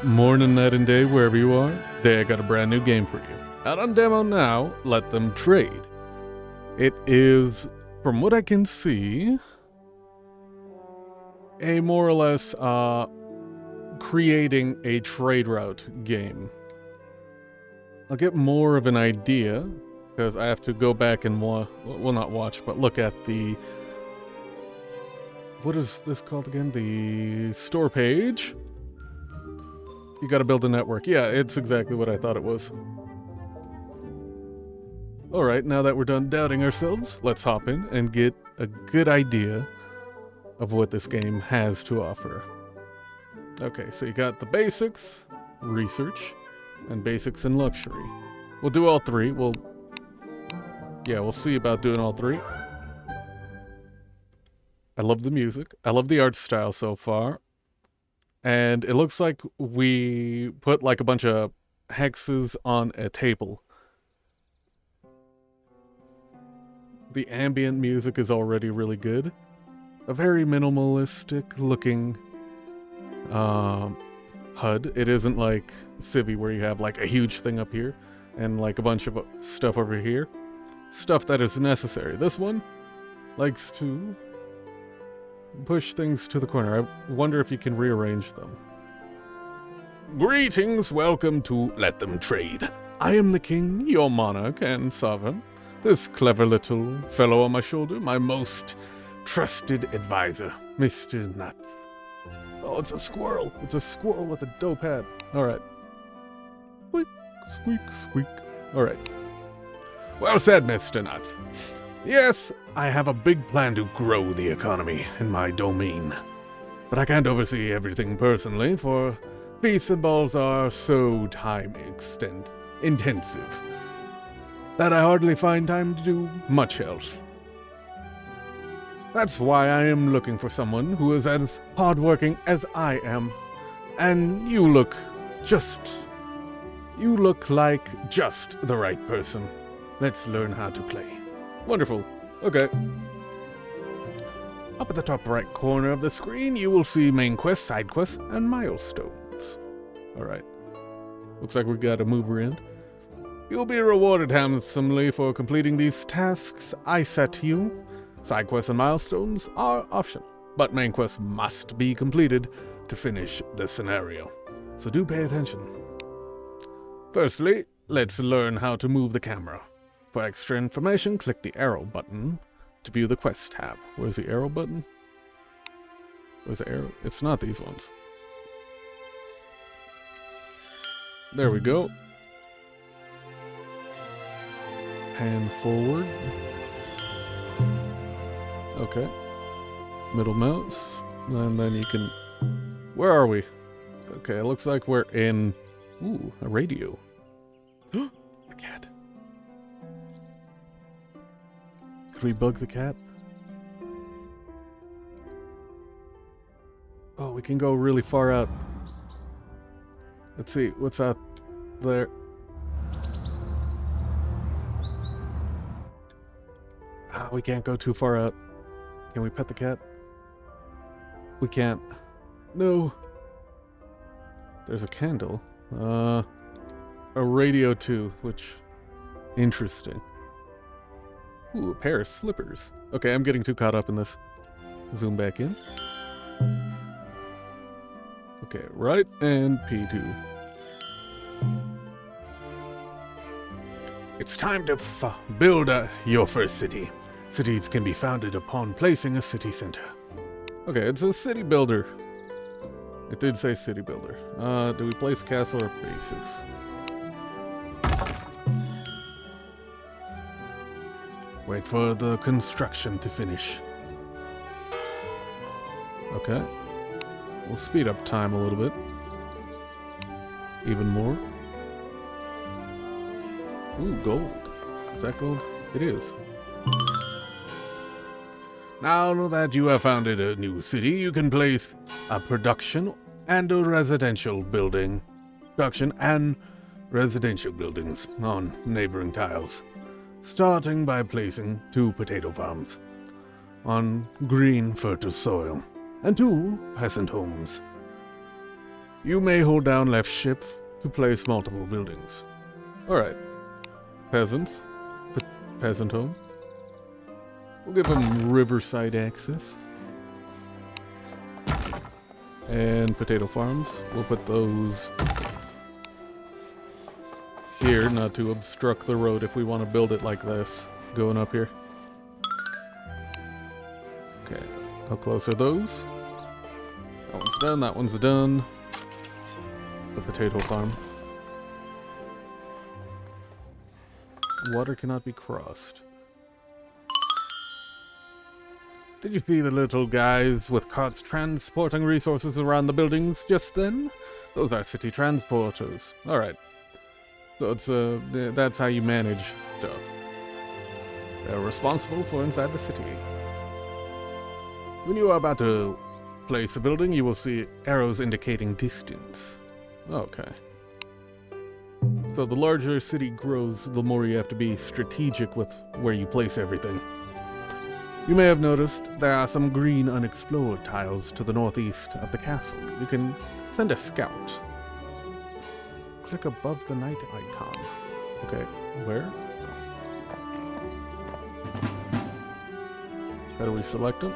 morning, night, and day, wherever you are. Today I got a brand new game for you. Out on demo now, Let Them Trade. It is, from what I can see, a more or less creating a trade route game. I'll get more of an idea, because I have to go back and not watch, but look at the... What is this called again? The store page? You gotta build a network. Yeah, it's exactly what I thought it was. Alright, now that we're done doubting ourselves, let's hop in and get a good idea of what this game has to offer. Okay, so you got the basics, research, and basics and luxury. We'll do all three. We'll see about doing all three. I love the music. I love the art style so far. And it looks like we put like a bunch of hexes on a table. The ambient music is already really good. A very minimalistic looking HUD. It isn't like Civi where you have like a huge thing up here and like a bunch of stuff over here. Stuff that is necessary. This one likes to push things to the corner. I wonder if you can rearrange them. Greetings, welcome to Let Them Trade. I am the king, your monarch and sovereign. This clever little fellow on my shoulder, my most trusted advisor, Mr. Nuts. Oh, it's a squirrel. It's a squirrel with a dope hat. Alright. Squeak, squeak, squeak. Alright. Well said, Mr. Nuts. Yes, I have a big plan to grow the economy in my domain. But I can't oversee everything personally, for feasts and balls are so time-intensive that I hardly find time to do much else. That's why I am looking for someone who is as hardworking as I am. And you look like just the right person. Let's learn how to play. Wonderful. Okay. Up at the top right corner of the screen, you will see main quests, side quests, and milestones. Alright. Looks like we got a move around. You'll be rewarded handsomely for completing these tasks I set you. Side quests and milestones are optional, but main quests must be completed to finish the scenario. So do pay attention. Firstly, let's learn how to move the camera. For extra information, click the arrow button to view the quest tab. Where's the arrow button? Where's the arrow? It's not these ones. There we go. Pan forward. Okay. Middle mouse. And then you can... Where are we? Okay, it looks like we're in... Ooh, a radio. The cat. Could we bug the cat? Oh, we can go really far out. Let's see, what's out there? Ah, we can't go too far out. Can we pet the cat? We can't. No. There's a candle. A radio too, which... Interesting. Ooh, a pair of slippers. Okay, I'm getting too caught up in this. Zoom back in. Okay, right and P2. It's time to build your first city. Cities can be founded upon placing a city center. Okay, it's a city builder. It did say city builder. Do we place castle or basics? Wait for the construction to finish. Okay. We'll speed up time a little bit. Even more. Ooh, gold. Is that gold? It is. Now that you have founded a new city, you can place a production and a residential building. Production and residential buildings on neighboring tiles. Starting by placing 2 potato farms on green, fertile soil, and 2 peasant homes. You may hold down left shift to place multiple buildings. Alright. Peasants. Peasant home. We'll give them riverside access. And potato farms. We'll put those here, not to obstruct the road if we want to build it like this, going up here. Okay, how close are those? That one's done, that one's done. The potato farm. Water cannot be crossed. Did you see the little guys with carts transporting resources around the buildings just then? Those are city transporters. Alright. So it's that's how you manage stuff. They're responsible for inside the city. When you are about to place a building, you will see arrows indicating distance. Okay. So the larger a city grows, the more you have to be strategic with where you place everything. You may have noticed there are some green unexplored tiles to the northeast of the castle. You can send a scout. Click above the knight icon. Okay, where? How do we select them?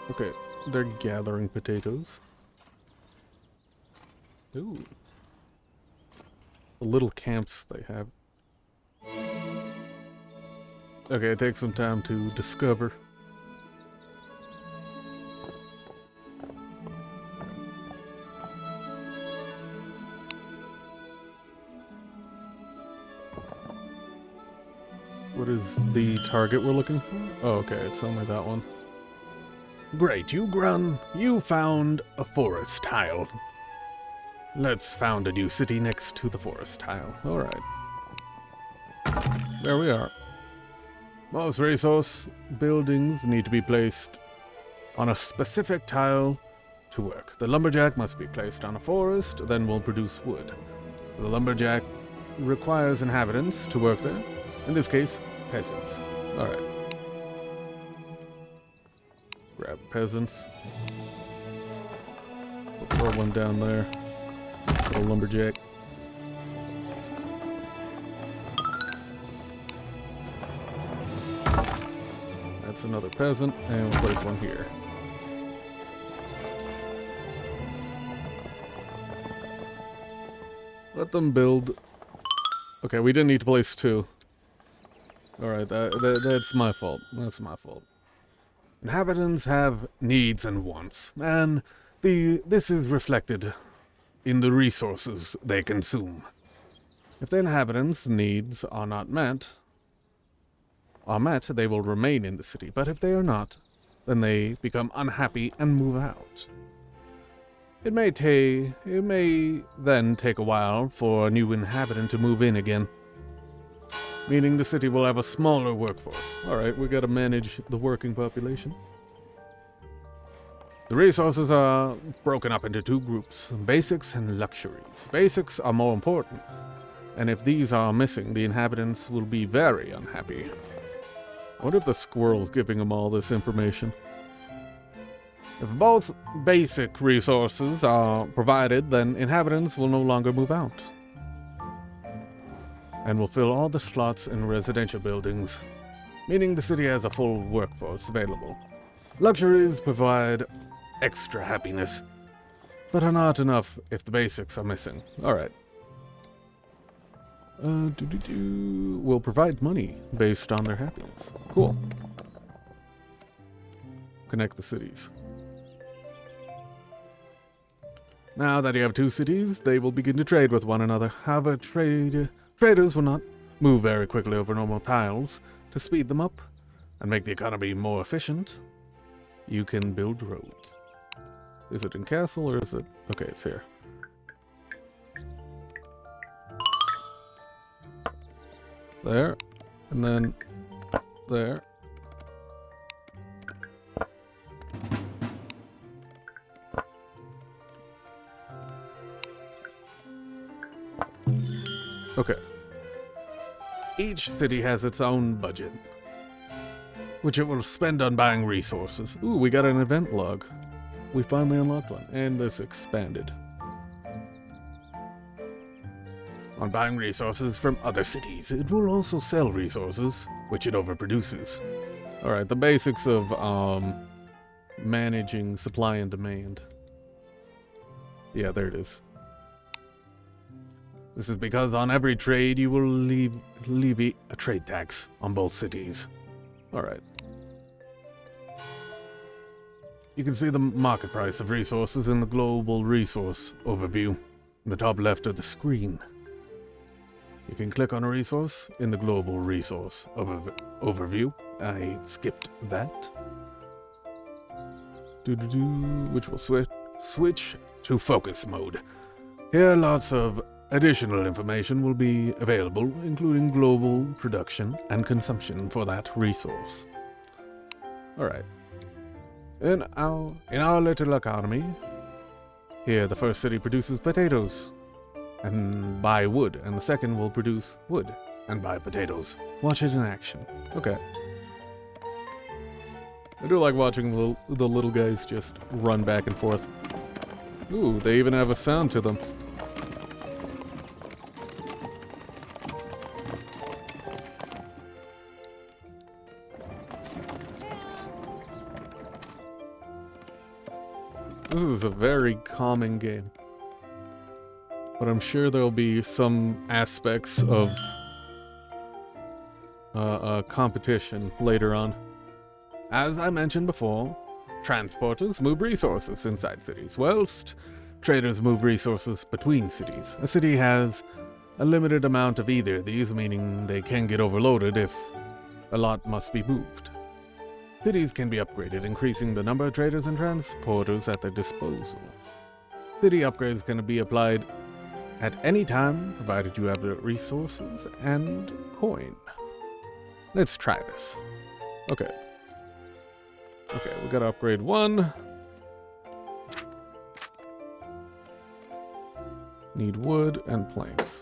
Okay, they're gathering potatoes. Ooh. The little camps they have. Okay, it takes some time to discover. What is the target we're looking for? Oh, okay, it's only that one. Great, you found a forest tile. Let's found a new city next to the forest tile. Alright. There we are. Most resource buildings need to be placed on a specific tile to work. The lumberjack must be placed on a forest, then will produce wood. The lumberjack requires inhabitants to work there. In this case, peasants. Alright. Grab peasants. We'll throw one down there. Little lumberjack. That's another peasant, and we'll place one here. Let them build. Okay, we didn't need to place two. Alright, that's my fault. That's my fault. Inhabitants have needs and wants, and this is reflected in the resources they consume. If the inhabitants' needs are met, they will remain in the city, but if they are not, then they become unhappy and move out. It may then take a while for a new inhabitant to move in again, meaning the city will have a smaller workforce. Alright, we gotta manage the working population. The resources are broken up into two groups, basics and luxuries. Basics are more important, and if these are missing, the inhabitants will be very unhappy. What if the squirrel's giving them all this information? If both basic resources are provided, then inhabitants will no longer move out, and will fill all the slots in residential buildings, meaning the city has a full workforce available. Luxuries provide extra happiness, but are not enough if the basics are missing. Alright. Will provide money based on their happiness. Cool. Connect the cities. Now that you have two cities, they will begin to trade with one another. However, traders will not move very quickly over normal tiles. To speed them up and make the economy more efficient, you can build roads. Is it in castle or is it... Okay, it's here. There. And then there. Okay. Each city has its own budget. which it will spend on buying resources. Ooh, we got an event log. We finally unlocked one, and this expanded. On buying resources from other cities, it will also sell resources, which it overproduces. Alright, the basics of managing supply and demand. Yeah, there it is. This is because on every trade you will levy a trade tax on both cities. Alright. You can see the market price of resources in the global resource overview in the top left of the screen. You can click on a resource in the global resource overview. I skipped that. Which will switch to focus mode. Here lots of additional information will be available, including global production and consumption for that resource. Alright. In our little economy, here the first city produces potatoes and buy wood, and the second will produce wood and buy potatoes. Watch it in action. Okay. I do like watching the little guys just run back and forth. Ooh, they even have a sound to them. This is a very calming game. But I'm sure there'll be some aspects of competition later on. As I mentioned before, transporters move resources inside cities, whilst traders move resources between cities. A city has a limited amount of either of these, meaning they can get overloaded if a lot must be moved. Cities can be upgraded, increasing the number of traders and transporters at their disposal. City upgrades can be applied at any time, provided you have the resources and coin. Let's try this. Okay. Okay, we gotta upgrade one. Need wood and planks.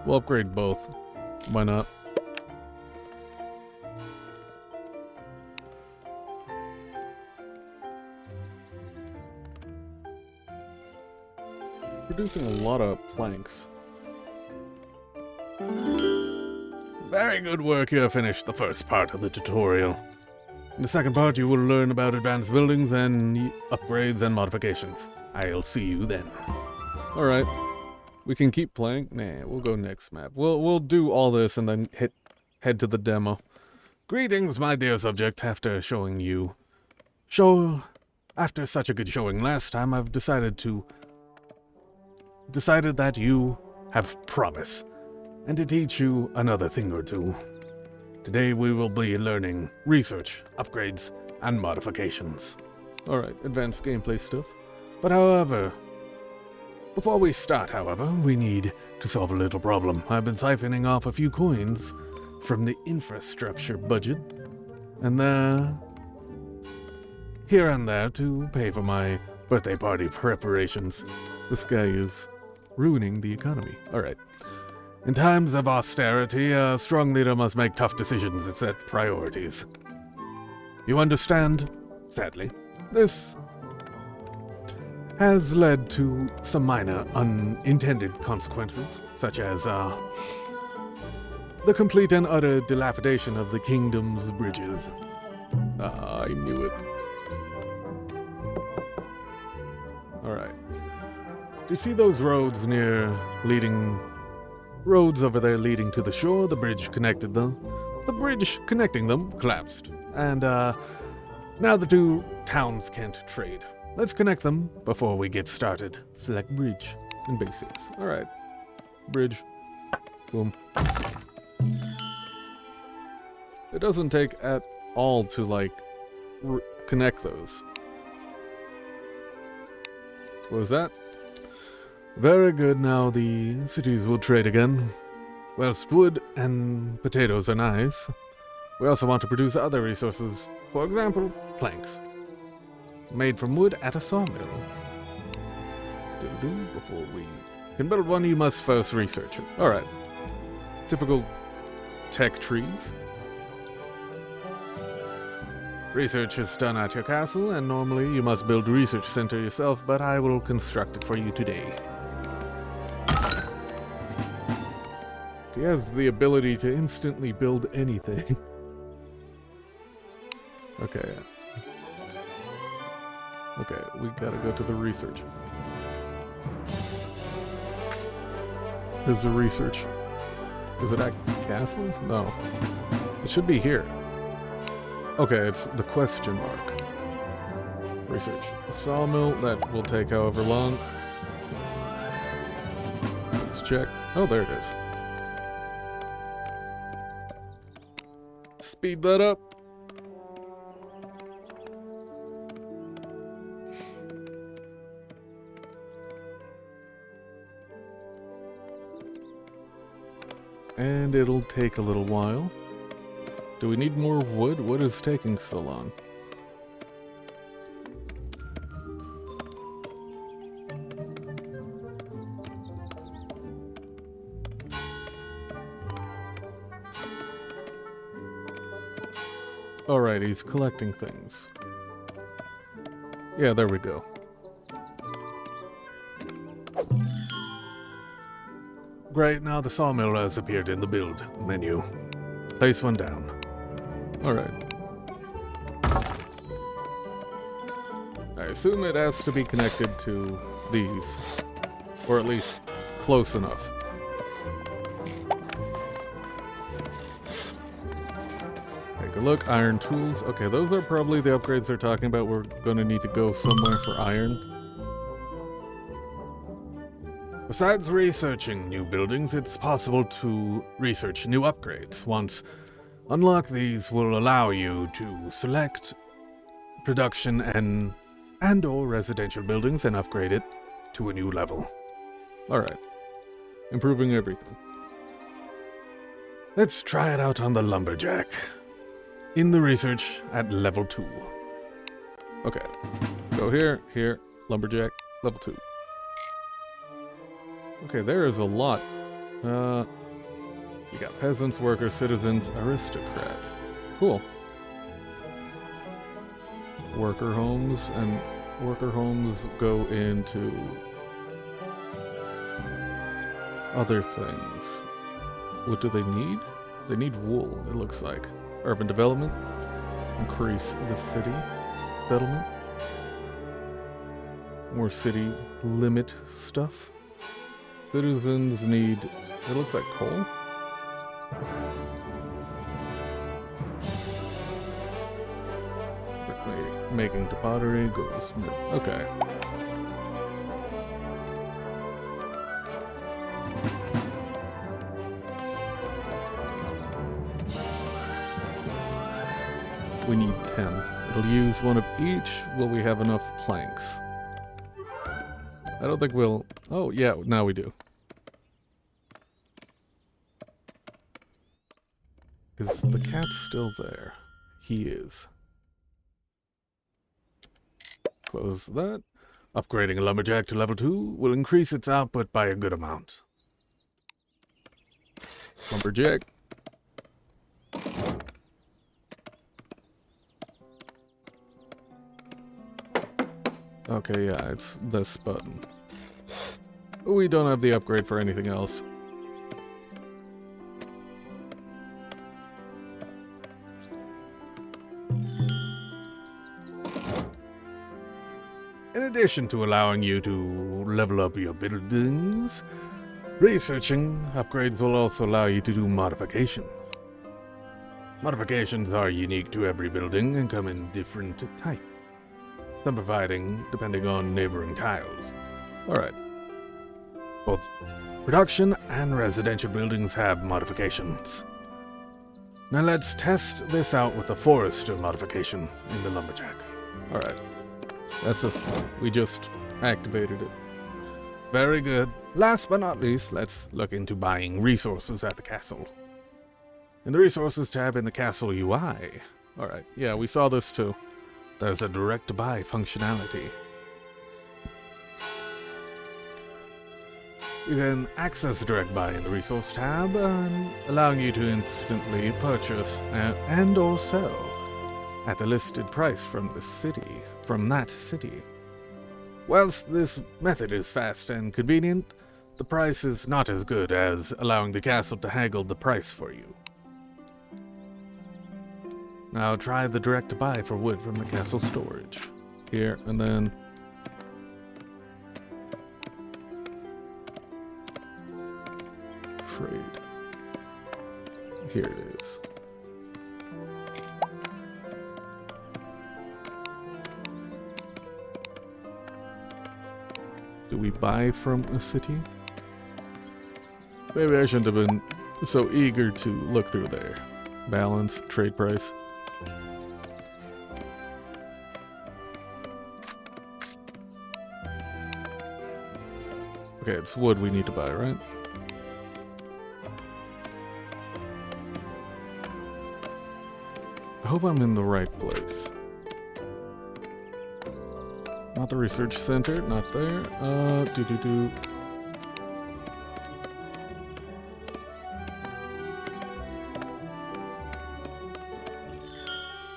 We'll upgrade both. Why not? Producing a lot of planks. Very good work, you have finished the first part of the tutorial. In the second part, you will learn about advanced buildings and upgrades and modifications. I'll see you then. Alright. We can keep playing. Nah, we'll go next map. We'll do all this and then head to the demo. Greetings, my dear subject. After such a good showing last time, I've decided that you have promise, and to teach you another thing or two. Today we will be learning research, upgrades, and modifications. Alright, advanced gameplay stuff. But before we start, we need to solve a little problem. I've been siphoning off a few coins from the infrastructure budget, and here and there to pay for my birthday party preparations. This guy is ruining the economy. Alright. In times of austerity, a strong leader must make tough decisions and set priorities. You understand? Sadly, this has led to some minor unintended consequences, such as the complete and utter dilapidation of the kingdom's bridges. I knew it. Alright. Do you see those roads roads over there leading to the shore? The bridge connected them. The bridge connecting them collapsed. And now the two towns can't trade. Let's connect them before we get started. Select bridge in basics. Alright. Bridge. Boom. It doesn't take at all to, like, connect those. What was that? Very good, now the cities will trade again. Whilst wood and potatoes are nice, we also want to produce other resources. For example, planks. Made from wood at a sawmill. Before we can build one, you must first research it. Alright. Typical tech trees. Research is done at your castle, and normally you must build a research center yourself, but I will construct it for you today. He has the ability to instantly build anything. Okay. Okay, we gotta go to the research. Is the research... Is it at castle? No. It should be here. Okay, it's the question mark. Research. A sawmill, that will take however long. Let's check. Oh, there it is. Speed that up. And it'll take a little while. Do we need more wood? What is taking so long? Alright, he's collecting things. Yeah, there we go. Great, now the sawmill has appeared in the build menu. Place one down. Alright. I assume it has to be connected to these. Or at least close enough. Take a look. Iron tools. Okay, those are probably the upgrades they're talking about. We're going to need to go somewhere for iron. Besides researching new buildings, it's possible to research new upgrades. Once unlocked, these will allow you to select production and/or residential buildings and upgrade it to a new level. Alright. Improving everything. Let's try it out on the lumberjack. In the research at level 2. Okay. Go here, lumberjack, level 2. Okay, there is a lot. You got peasants, workers, citizens, aristocrats. Cool. Worker homes, and worker homes go into other things. What do they need? They need wool, it looks like. Urban development. Increase the city settlement. More city limit stuff. Citizens need, it looks like coal. Making to pottery, goldsmith. Okay. We need 10. It'll use one of each. Will we have enough planks? I don't think we'll... Oh, yeah, now we do. Is the cat still there? He is. Close that. Upgrading a lumberjack to level 2 will increase its output by a good amount. Lumberjack. Okay, yeah, it's this button. We don't have the upgrade for anything else. In addition to allowing you to level up your buildings, researching upgrades will also allow you to do modifications. Modifications are unique to every building and come in different types. Some providing depending on neighboring tiles. Alright. Both production and residential buildings have modifications. Now let's test this out with the forester modification in the lumberjack. Alright. That's this one. We just activated it. Very good. Last but not least, let's look into buying resources at the castle. In the resources tab in the castle UI. Alright, yeah, we saw this too. There's a direct buy functionality. You can access direct buy in the resource tab, allowing you to instantly purchase and or sell at the listed price from that city. Whilst this method is fast and convenient, the price is not as good as allowing the castle to haggle the price for you. Now try the direct buy for wood from the castle storage. Here, and then trade. Here it is. Do we buy from a city? Maybe I shouldn't have been so eager to look through there. Balance, trade price. Okay, it's wood we need to buy, right? I hope I'm in the right place. Not the research center, not there.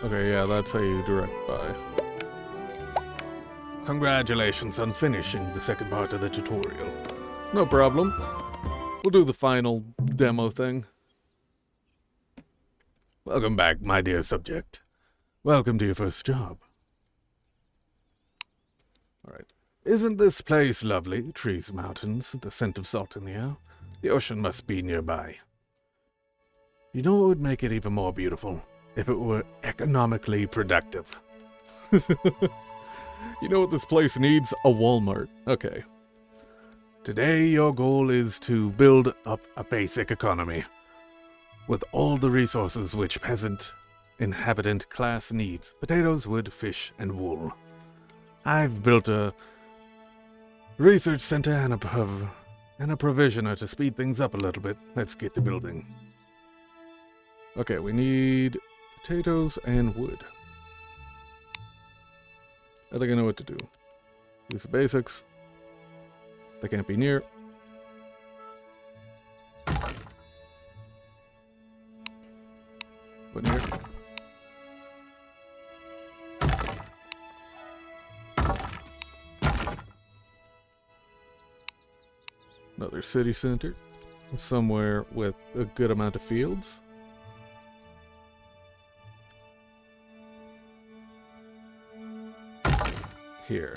Okay, yeah, that's how you direct buy. Congratulations on finishing the second part of the tutorial. No problem. We'll do the final demo thing. Welcome back, my dear subject. Welcome to your first job. Alright. Isn't this place lovely? Trees, mountains, the scent of salt in the air. The ocean must be nearby. You know what would make it even more beautiful? If it were economically productive. You know what this place needs? A Walmart. Okay. Today your goal is to build up a basic economy with all the resources which peasant inhabitant class needs: potatoes, wood, fish, and wool. I've built a research center and a provisioner to speed things up a little bit. Let's get to building. Okay, we need potatoes and wood. I think I know what to do. Use the basics. They can't be near. Put near. Another city center. Somewhere with a good amount of fields. Here.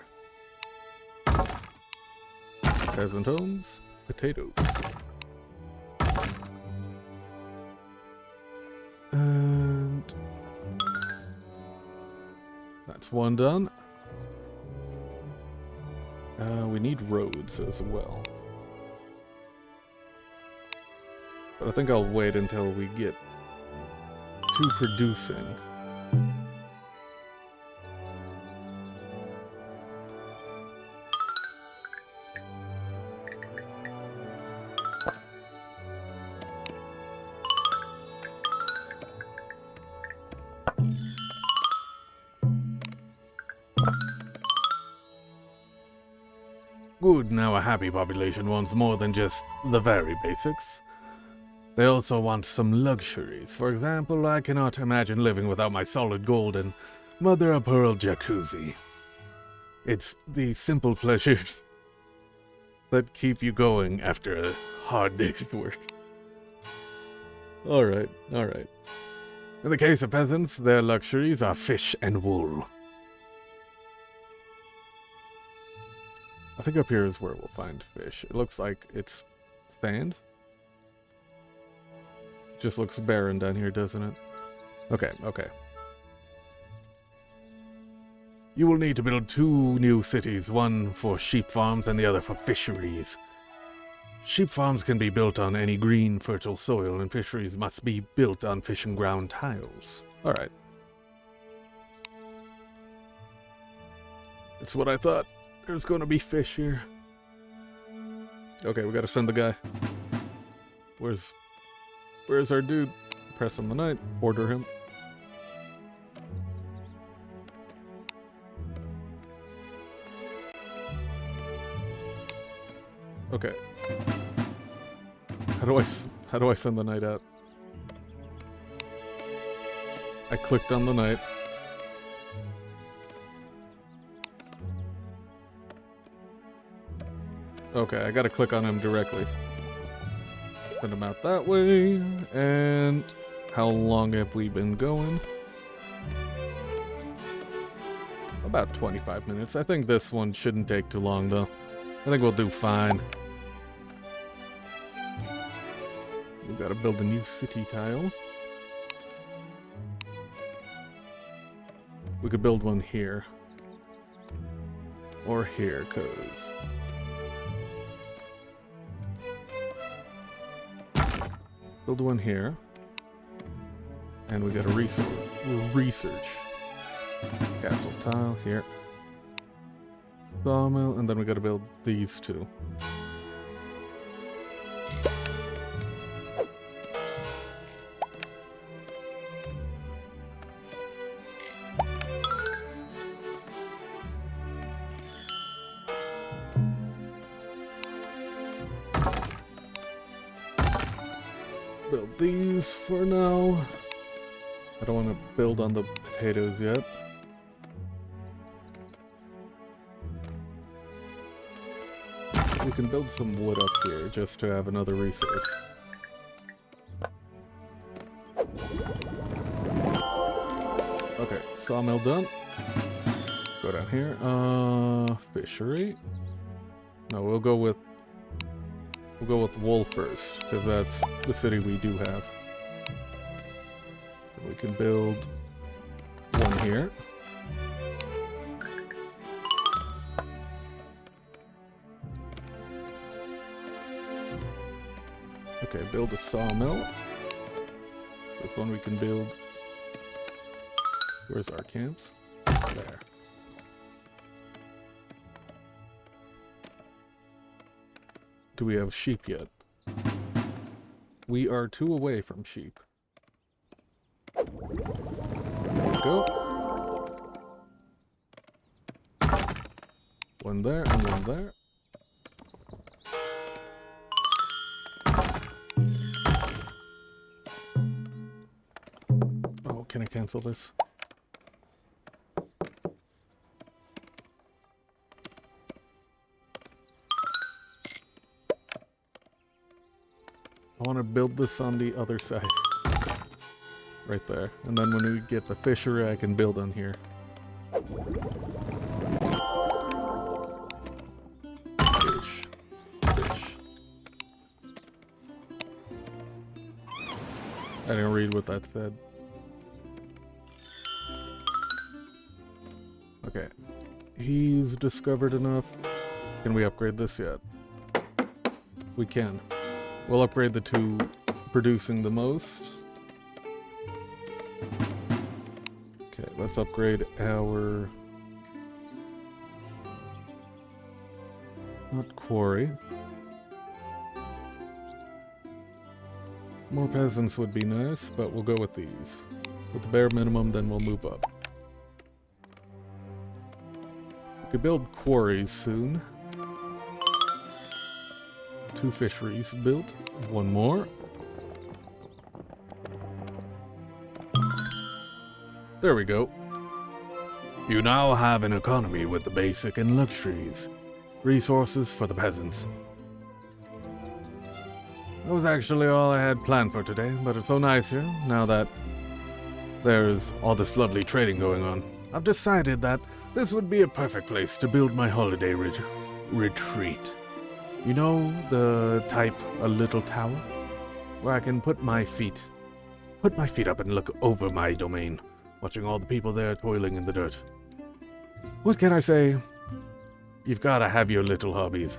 Peasant homes, potatoes. And that's one done. We need roads as well. But I think I'll wait until we get to producing. Good, now a happy population wants more than just the very basics. They also want some luxuries. For example, I cannot imagine living without my solid gold and mother-of-pearl jacuzzi. It's the simple pleasures that keep you going after a hard day's work. Alright, alright. In the case of peasants, their luxuries are fish and wool. I think up here is where we'll find fish. It looks like it's sand. Just looks barren down here, doesn't it? Okay, okay. You will need to build 2 new cities, one for sheep farms and the other for fisheries. Sheep farms can be built on any green, fertile soil, and fisheries must be built on fishing ground tiles. Alright. That's what I thought. There's gonna be fish here. Okay, we gotta send the guy. Where's our dude? Press on the knight. Order him. Okay. How do I send the knight out? I clicked on the knight. Okay, I gotta click on him directly. Send him out that way. And how long have we been going? About 25 minutes. I think this one shouldn't take too long, though. I think we'll do fine. We've got to build a new city tile. We could build one here. Or here, because... Build one here. And we got to research. Castle tile here. Sawmill, and then we got to build these two. Build these for now. I don't want to build on the potatoes yet. We can build some wood up here just to have another resource. Okay, sawmill done. Go down here. Fishery. No, we'll go with wool first, because that's the city we do have. We can build one here. Okay, build a sawmill. This one we can build. Where's our camps? There. Do we have sheep yet? We are 2 away from sheep. There we go. One there and one there. Oh, can I cancel this? I want to build this on the other side. Right there. And then when we get the fishery, I can build on here. Fish. Fish. I didn't read what that said. Okay. He's discovered enough. Can we upgrade this yet? We can. We'll upgrade the 2 producing the most. Okay, let's upgrade our... Not quarry. More peasants would be nice, but we'll go with these. With the bare minimum, then we'll move up. We could build quarries soon. 2 fisheries built. 1 more. There we go. You now have an economy with the basic and luxuries. Resources for the peasants. That was actually all I had planned for today, but it's so nice here, now that there's all this lovely trading going on. I've decided that this would be a perfect place to build my holiday retreat. You know, the type, a little tower? Where I can put my feet up and look over my domain, watching all the people there toiling in the dirt. What can I say? You've gotta have your little hobbies.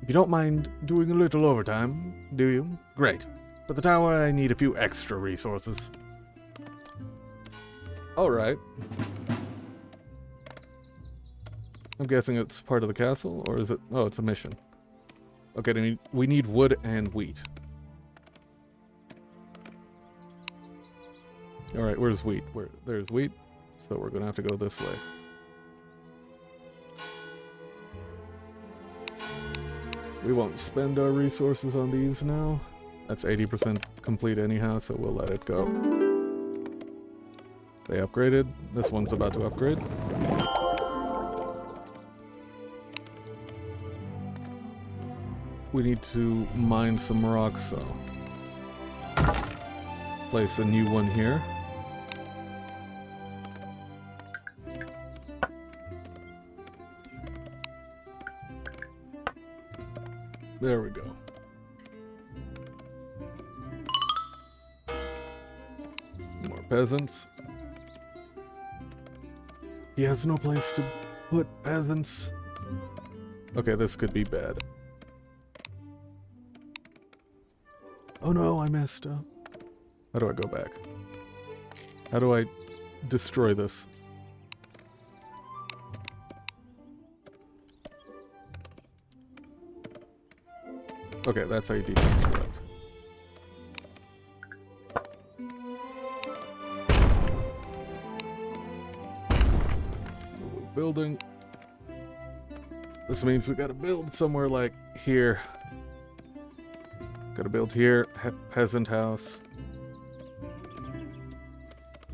If you don't mind doing a little overtime, do you? Great. For the tower, I need a few extra resources. Alright. I'm guessing it's part of the castle, or is it... Oh, it's a mission. Okay, we need wood and wheat. Alright, where's wheat? There's wheat, so we're gonna have to go this way. We won't spend our resources on these now. That's 80% complete anyhow, so we'll let it go. They upgraded. This one's about to upgrade. We need to mine some rocks, so place a new one here. There we go. More peasants. He has no place to put peasants. Okay, this could be bad. Oh no, I messed up. How do I go back? How do I destroy this? Okay, that's how you deconstruct. Building. This means we gotta build somewhere like here. Gotta build here, peasant house.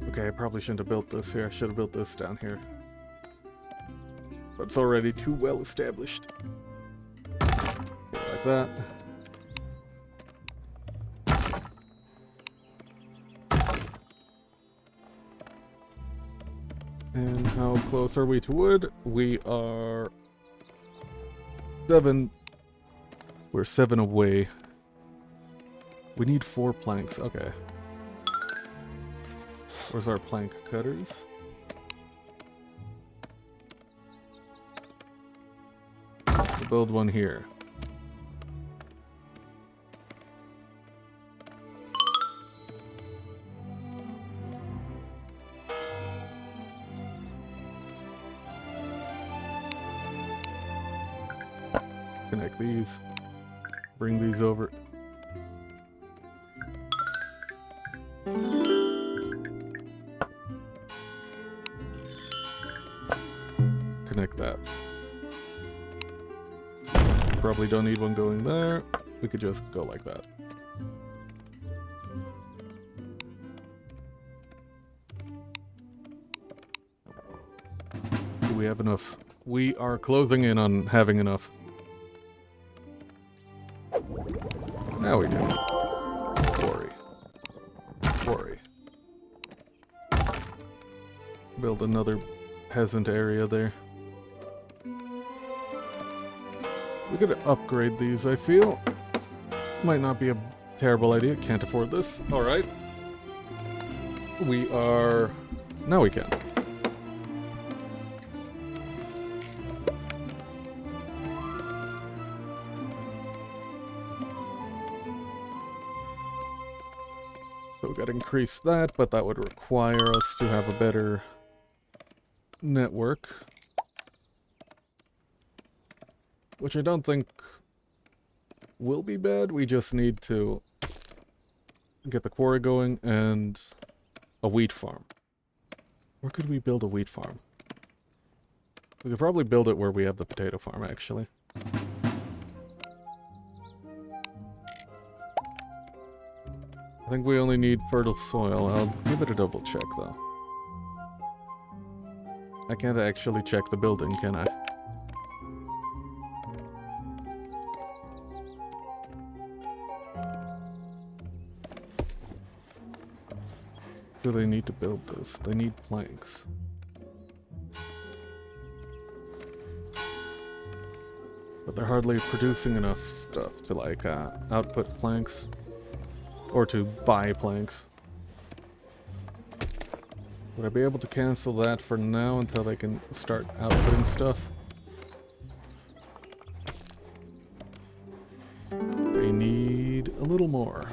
Okay, I probably shouldn't have built this here. I should have built this down here. But it's already too well established. Like that. And how close are we to wood? We are 7. We're 7 away. We need 4 planks. Okay. Where's our plank cutters? We'll build one here. Connect these. Bring these over. Connect that. Probably don't need one going there. We could just go like that. Do we have enough? We are closing in on having enough. Now we do. Quarry. Quarry. Build another peasant area there. We could upgrade these, I feel. Might not be a terrible idea. Can't afford this. Alright. We are... Now we can. So we gotta increase that, but that would require us to have a better network. Which I don't think will be bad. We just need to get the quarry going and a wheat farm. Where could we build a wheat farm? We could probably build it where we have the potato farm, actually. I think we only need fertile soil. I'll give it a double check, though. I can't actually check the building, can I? Do they need to build this? They need planks. But they're hardly producing enough stuff to, like, output planks. Or to buy planks. Would I be able to cancel that for now until they can start outputting stuff? They need a little more.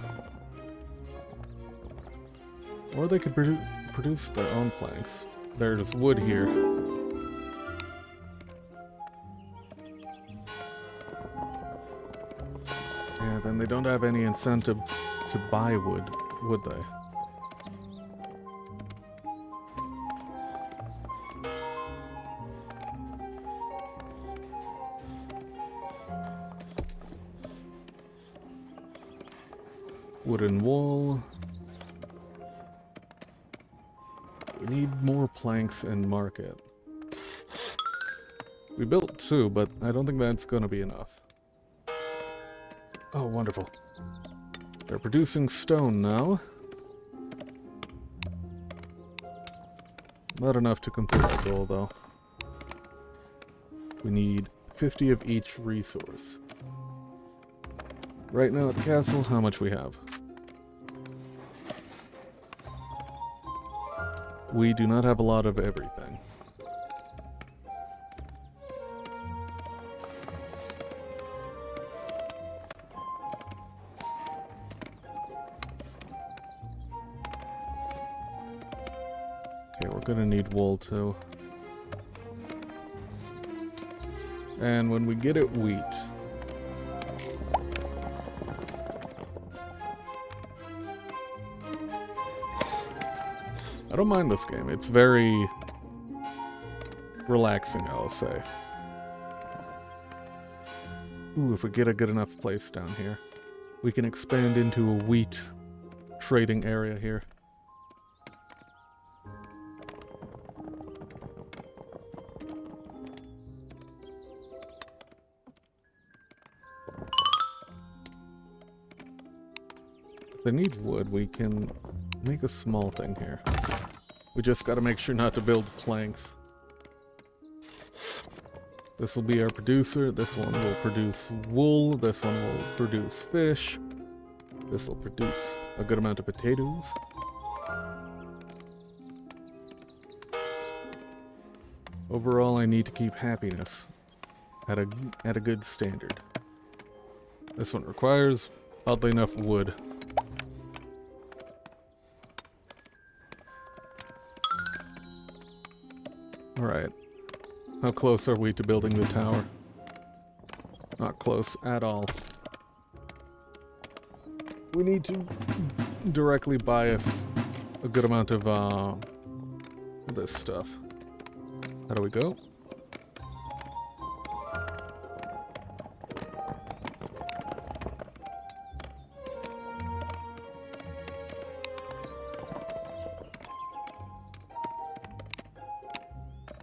Or they could produce their own planks. There's wood here. Yeah, then they don't have any incentive to buy wood, would they? Wooden wool. We need more planks and market. We built 2, but I don't think that's gonna be enough. Oh, wonderful. They're producing stone now. Not enough to complete our goal, though. We need 50 of each resource. Right now at the castle, how much we have? We do not have a lot of everything. Okay, we're gonna need wool too. And when we get it, wheat. I don't mind this game. It's very relaxing, I'll say. Ooh, if we get a good enough place down here, we can expand into a wheat trading area here. If they need wood, we can make a small thing here. We just gotta make sure not to build planks. This will be our producer. This one will produce wool. This one will produce fish. This will produce a good amount of potatoes. Overall, I need to keep happiness at a good standard. This one requires, oddly enough, wood. Alright. How close are we to building the tower? Not close at all. We need to directly buy a good amount of this stuff. How do we go?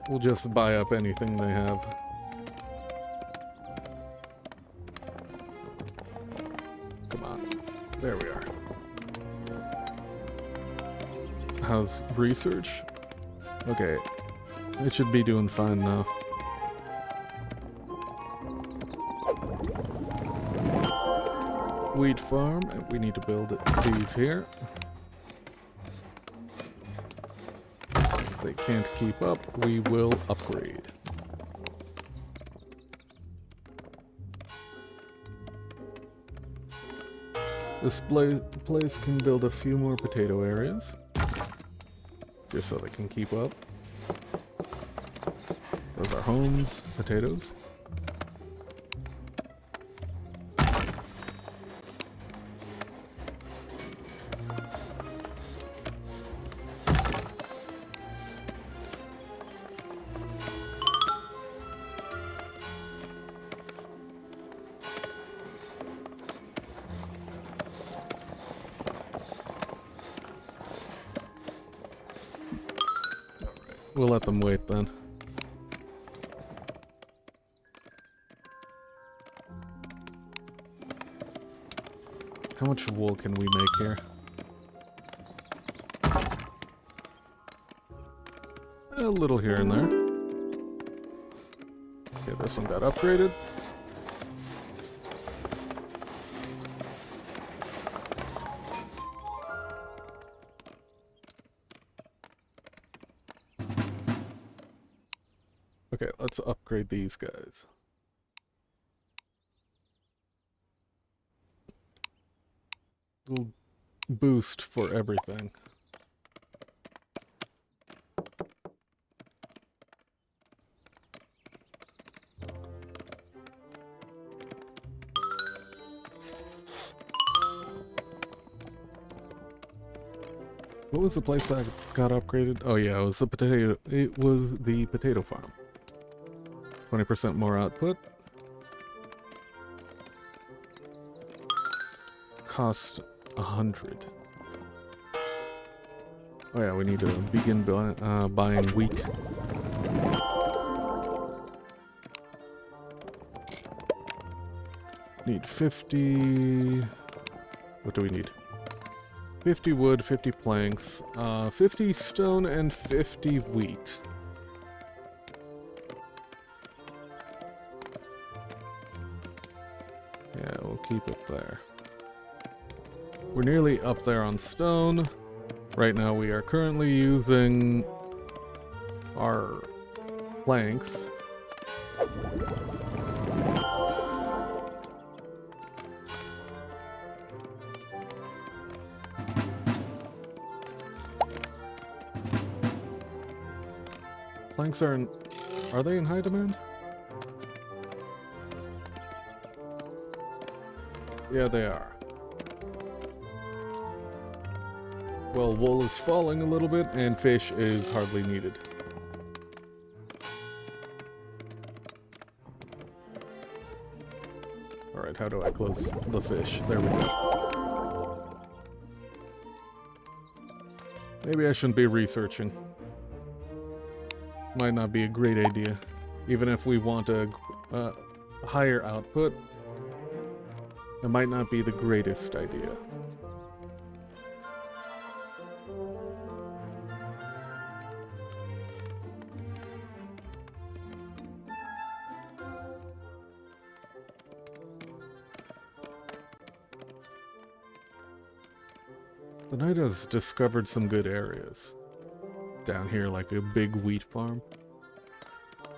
We'll just buy up anything they have. Come on. There we are. How's research? Okay. It should be doing fine now. Wheat farm, and we need to build these here. If they can't keep up, we will upgrade. This place can build a few more potato areas, just so they can keep up. Those are homes, potatoes. We'll let them wait then. How much wool can we make here? A little here and there. Okay, this one got upgraded. Okay, let's upgrade these guys. Little boost for everything. What was the place that got upgraded? Oh yeah, it was the potato. It was the potato farm. 20% more output. Cost 100. Oh yeah, we need to begin buying wheat. Need 50... What do we need? 50 wood, 50 planks, 50 stone, and 50 wheat. Yeah, we'll keep it there. We're nearly up there on stone. Right now we are currently using our planks. Planks are they in high demand? Yeah, they are. Well, wool is falling a little bit, and fish is hardly needed. Alright, how do I close the fish? There we go. Maybe I shouldn't be researching. Might not be a great idea. Even if we want a higher output, it might not be the greatest idea. The knight has discovered some good areas. Down here, like a big wheat farm.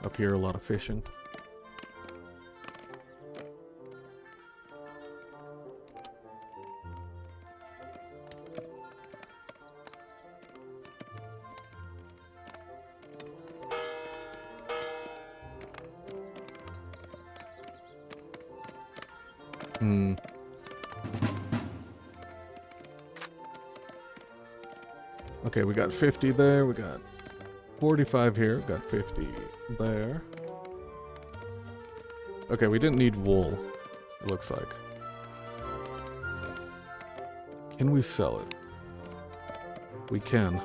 Up here, a lot of fishing. Okay, we got 50 there, we got 45 here, we got 50 there. Okay, we didn't need wool, it looks like. Can we sell it? We can.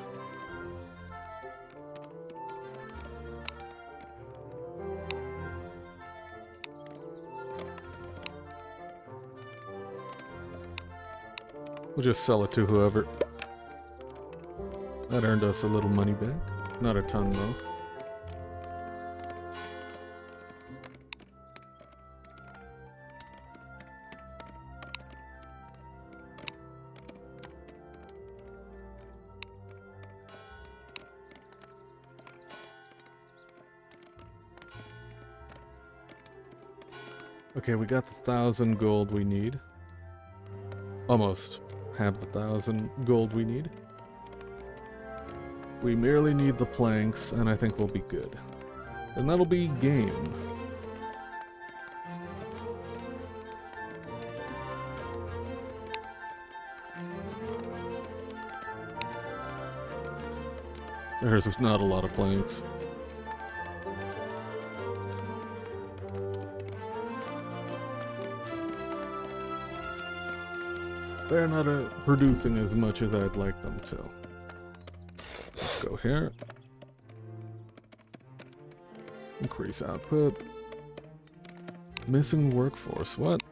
We'll just sell it to whoever. That earned us a little money back. Not a ton, though. Okay, we got the 1,000 gold we need. Almost have the 1,000 gold we need. We merely need the planks, and I think we'll be good. And that'll be game. There's not a lot of planks. They're not producing as much as I'd like them to. Go here. Increase output. Missing workforce. What?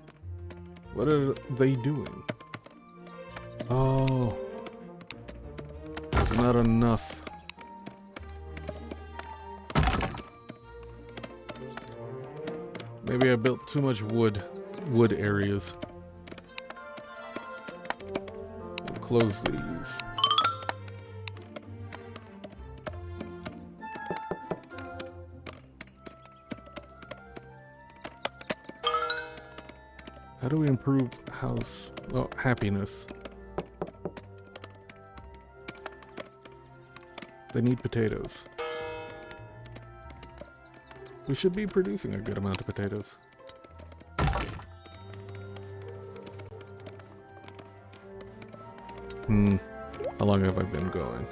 What are they doing? Oh. There's not enough. Maybe I built too much wood areas. We'll close these. How do we improve house? Oh, happiness. They need potatoes. We should be producing a good amount of potatoes. How long have I been going?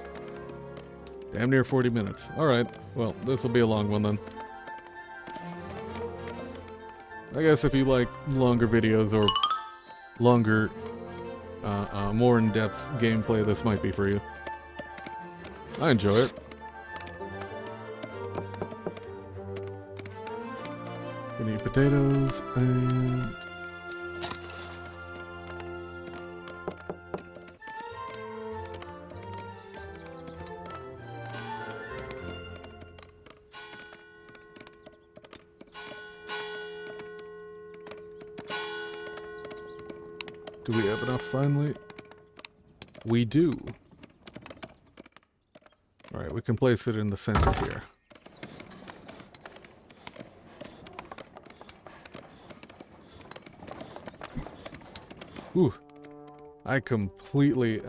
Damn near 40 minutes. Alright, well, this will be a long one then. I guess if you like longer videos or longer more in-depth gameplay, this might be for you. I enjoy it. We need potatoes and... Do we have enough finally? We do. Alright, we can place it in the center here. Ooh. I completely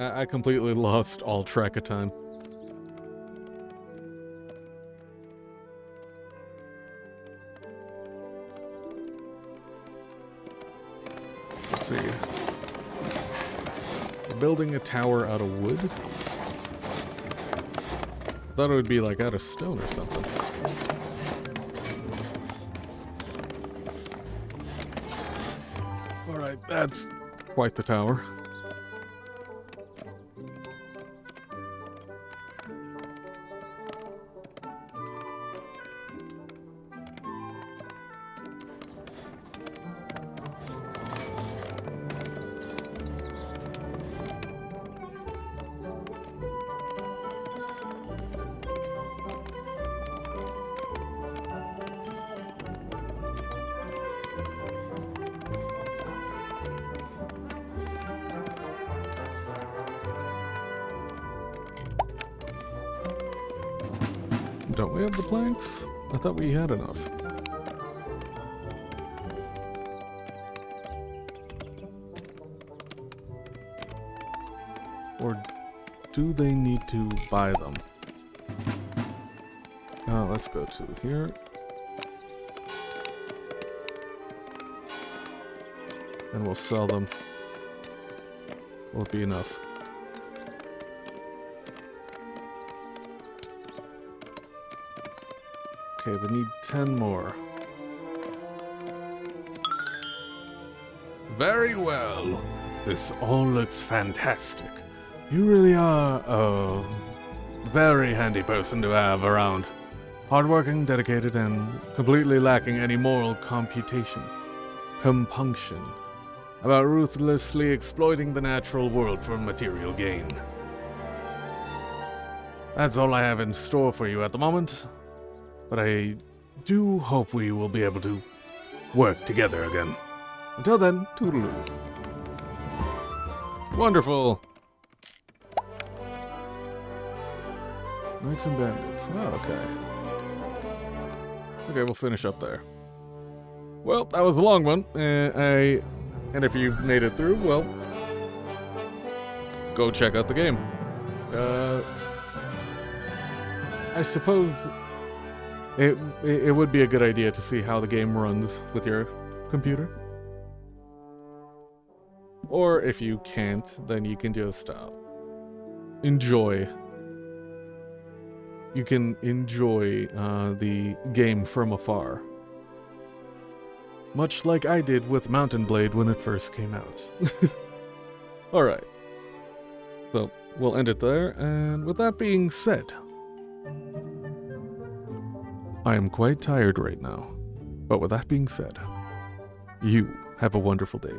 lost all track of time. Let's see. Building a tower out of wood? I thought it would be like out of stone or something. Alright, that's quite the tower. Don't we have the planks? I thought we had enough. Or do they need to buy them? Let's go to here. And we'll sell them. Will it be enough? Okay, we need 10 more. Very well. This all looks fantastic. You really are a very handy person to have around. Hardworking, dedicated, and completely lacking any moral compunction about ruthlessly exploiting the natural world for material gain. That's all I have in store for you at the moment. But I do hope we will be able to work together again. Until then, toodaloo. Wonderful! Knights and bandits. Oh, okay. Okay, we'll finish up there. Well, that was a long one. And if you made it through, well, go check out the game. I suppose... It would be a good idea to see how the game runs with your computer. Or if you can't, then you can just enjoy. You can enjoy the game from afar. Much like I did with Mountain Blade when it first came out. Alright. So, we'll end it there, and with that being said... I am quite tired right now, but with that being said, you have a wonderful day.